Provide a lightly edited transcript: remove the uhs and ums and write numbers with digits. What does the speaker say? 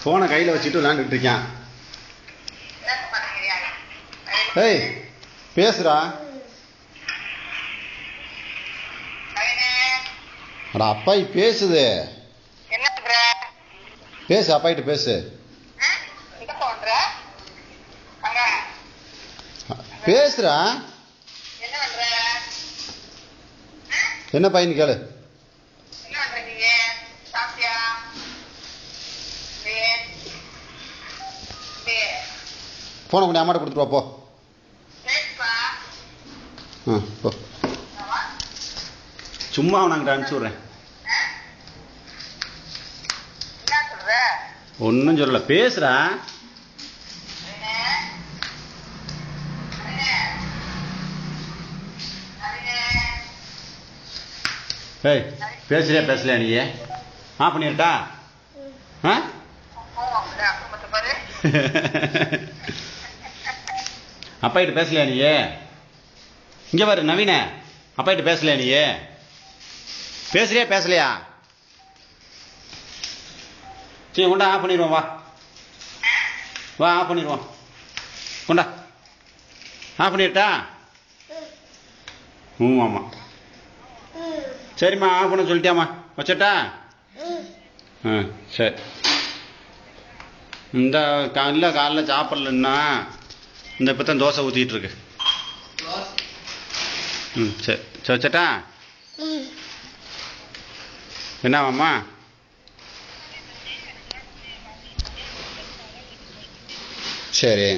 ஃபோனை கையில் வச்சுட்டு விளையாண்டுட்டு இருக்கான். ஏய் பேசுறா. அட அப்பாய் பேசுது. பேசு, அப்பாயிட்ட பேசு. பேசுறா. என்ன பையன் கேளு. போனை கொண்டு அம்மாட்ட கொடுத்துட்டு வா போ. போ. சும்மா நாங்கள் அனுப்பிச்சி விட்றேன். ஒன்றும் சொல்லல, பேசுறா. ஏய் பேசுறியா பேசலையா நீ? ஆஃப் பண்ணிருட்டா? ஆ அப்பாயிட்ட பேசலையா நீ? இங்கே பாரு நவீன, அப்பாயிட்ட பேசலையா நீ? பேசுறியா பேசலையா? சரி கொண்டா ஆஃப் பண்ணிடுவோம். வா வா ஆஃப் பண்ணிடுவோம். கொண்டா ஆஃப் பண்ணிட்டா? ஆமாம். சரிம்மா ஆஃப் பண்ண சொல்லிட்டியாம்மா, வச்சட்டா? சரி. இந்த காலைல சாப்பிட்லன்னா இந்த இப்போ தான் தோசை ஊற்றிட்டு இருக்கு. சரி சரி வச்சட்டா? என்னவாம்மா? சரி.